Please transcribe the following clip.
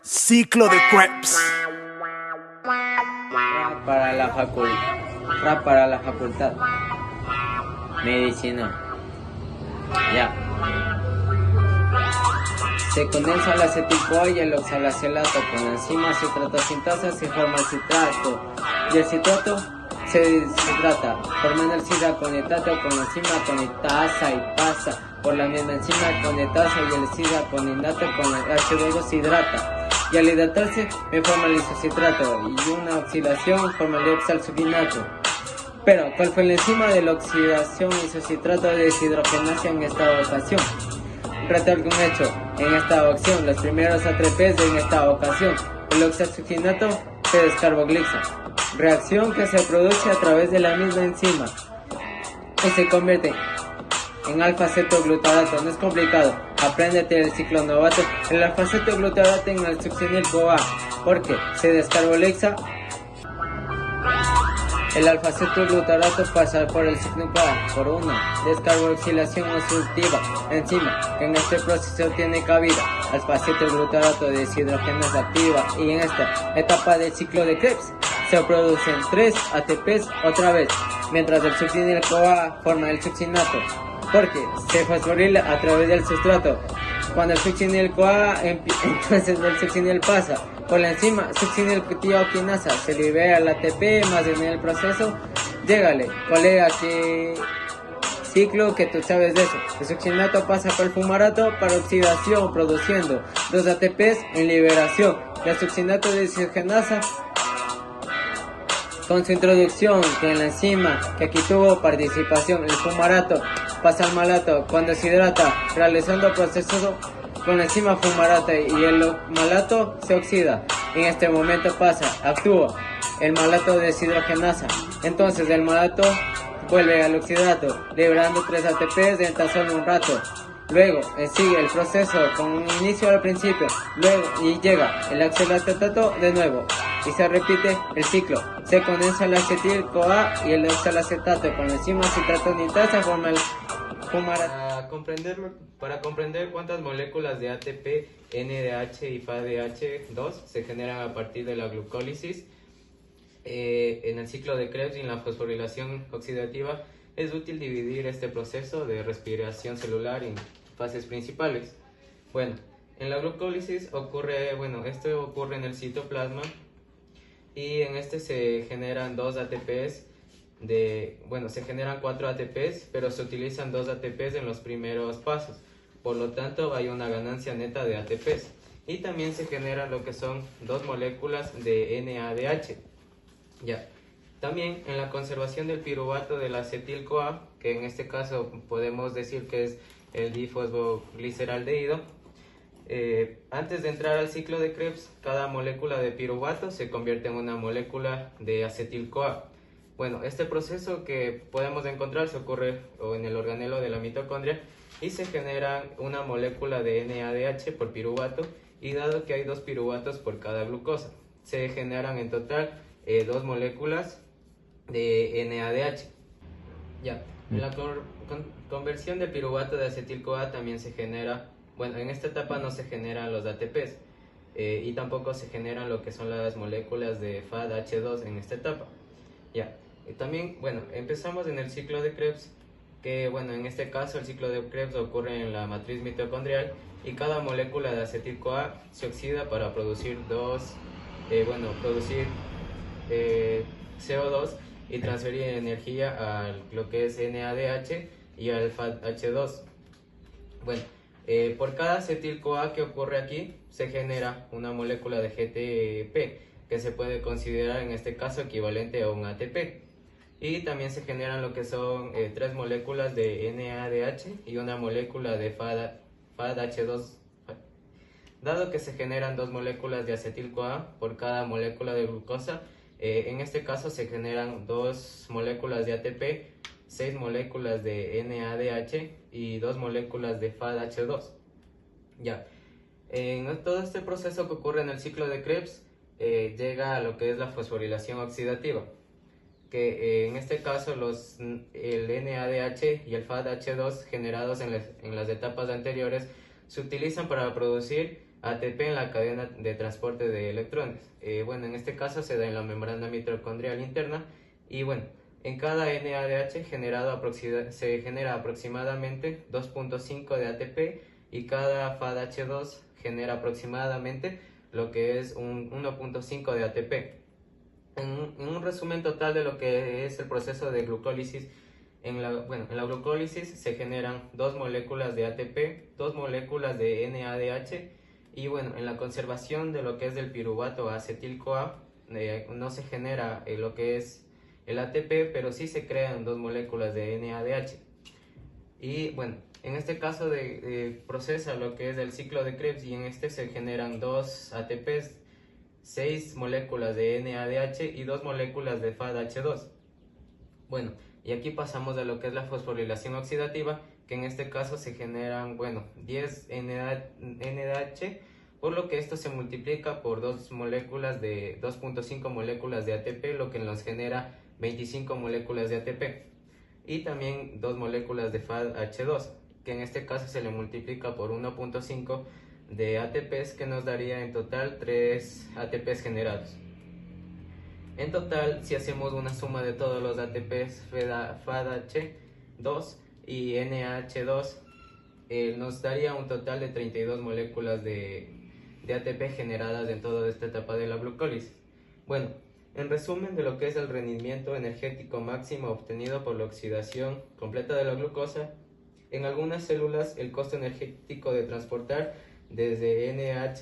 Ciclo de Krebs. Rap para la facultad. Medicina. Ya. Se condensa el acetil-CoA y el oxalacelato. Con la enzima citrato-sintasa se forma el citrato. Y el citrato se deshidrata, formando el citraconetato con la enzima conectasa y pasa por la misma enzima conectasa y el citraconetato con el H2 se hidrata. Y al hidratarse me forma el isocitrato y una oxidación forma el oxalsucinato. Pero, ¿cuál fue la enzima de la oxidación isocitrato de deshidrogenasa en esta ocasión? Trata algún hecho en esta ocasión, los primeros ATPs en esta ocasión, el oxalsucinato se descarbogliza, reacción que se produce a través de la misma enzima y se convierte en alfa-cetoglutarato. No es complicado, apréndete el ciclo novato. El alfa-cetoglutarato en el succinil-CoA, porque se descarbogliza. El alfa-cetoglutarato pasa por el ciclo CoA por una descarboxilación oxidativa enzima que en este proceso tiene cabida alfa-cetoglutarato de deshidrogenasa activa, y en esta etapa del ciclo de Krebs se producen 3 ATPs otra vez, mientras el succinil-CoA forma el succinato porque se fosforila a través del sustrato. Cuando el succinil-CoA entonces el succinil pasa por la enzima succinil-tioquinasa, se libera el ATP más en el proceso. Llégale, colega, que ciclo que tú sabes de eso. El succinato pasa por el fumarato para oxidación, produciendo 2 ATPs en liberación. El succinato de deshidrogenasa con su introducción en la enzima que aquí tuvo participación. El fumarato pasa al malato cuando se hidrata, realizando procesos con la enzima fumarata, y el malato se oxida. En este momento actúa el malato de deshidrogenasa. Entonces el malato vuelve al oxidato, liberando 3 ATPs en tan solo un rato. Luego sigue el proceso con un inicio al principio, luego y llega el oxalacetato de nuevo y se repite el ciclo. Se condensa el acetil-CoA y el oxalacetato con la enzima citratonitasa forma el fumarato. Para comprender cuántas moléculas de ATP, NADH y FADH2 se generan a partir de la glucólisis en el ciclo de Krebs y en la fosforilación oxidativa, es útil dividir este proceso de respiración celular en fases principales. Bueno, en la glucólisis esto ocurre en el citoplasma, y en este se generan 2 ATPs se generan 4 ATPs, pero se utilizan 2 ATPs en los primeros pasos. Por lo tanto, hay una ganancia neta de ATPs. Y también se generan lo que son 2 moléculas de NADH. Ya. También en la conservación del piruvato del acetil-CoA, que en este caso podemos decir que es el difosfogliceraldehído, antes de entrar al ciclo de Krebs, cada molécula de piruvato se convierte en una molécula de acetil-CoA. Bueno, este proceso que podemos encontrar se ocurre en el organelo de la mitocondria y se genera una molécula de NADH por piruvato, y dado que hay 2 piruvatos por cada glucosa, se generan en total 2 moléculas de NADH. Ya, en la conversión de piruvato de acetil-CoA también se genera, en esta etapa no se generan los ATPs y tampoco se generan lo que son las moléculas de FADH2 en esta etapa. Ya, también, empezamos en el ciclo de Krebs, que en este caso el ciclo de Krebs ocurre en la matriz mitocondrial, y cada molécula de acetil-CoA se oxida para producir CO2 y transferir energía a lo que es NADH y al FADH2. Por cada acetil-CoA que ocurre aquí se genera una molécula de GTP, que se puede considerar en este caso equivalente a un ATP. Y también se generan lo que son 3 moléculas de NADH y una molécula de FADH2. Dado que se generan 2 moléculas de acetil-CoA por cada molécula de glucosa, en este caso se generan 2 moléculas de ATP, 6 moléculas de NADH y 2 moléculas de FADH2. Ya. En todo este proceso que ocurre en el ciclo de Krebs, llega a lo que es la fosforilación oxidativa, que en este caso el NADH y el FADH2 generados en las etapas anteriores se utilizan para producir ATP en la cadena de transporte de electrones. Bueno, en este caso se da en la membrana mitocondrial interna y bueno, en cada NADH se genera aproximadamente 2.5 de ATP y cada FADH2 genera aproximadamente lo que es un 1.5 de ATP. En un resumen total de lo que es el proceso de glucólisis, en la glucólisis se generan 2 moléculas de ATP, 2 moléculas de NADH y bueno, en la conservación de lo que es del piruvato acetil-CoA no se genera lo que es el ATP, pero sí se crean 2 moléculas de NADH. Y bueno, en este caso procesa lo que es el ciclo de Krebs y en este se generan 2 ATPs, 6 moléculas de NADH y 2 moléculas de FADH2. Bueno, y aquí pasamos a lo que es la fosforilación oxidativa, que en este caso se generan, 10 NADH, por lo que esto se multiplica por 2 moléculas de 2.5 moléculas de ATP, lo que nos genera 25 moléculas de ATP. Y también 2 moléculas de FADH2, que en este caso se le multiplica por 1.5 de ATPs, que nos daría en total 3 ATPs generados. En total, si hacemos una suma de todos los ATPs FADH2 y NH2, nos daría un total de 32 moléculas de ATP generadas en toda esta etapa de la glucólisis. Bueno, en resumen de lo que es el rendimiento energético máximo obtenido por la oxidación completa de la glucosa, en algunas células el costo energético de transportar desde NH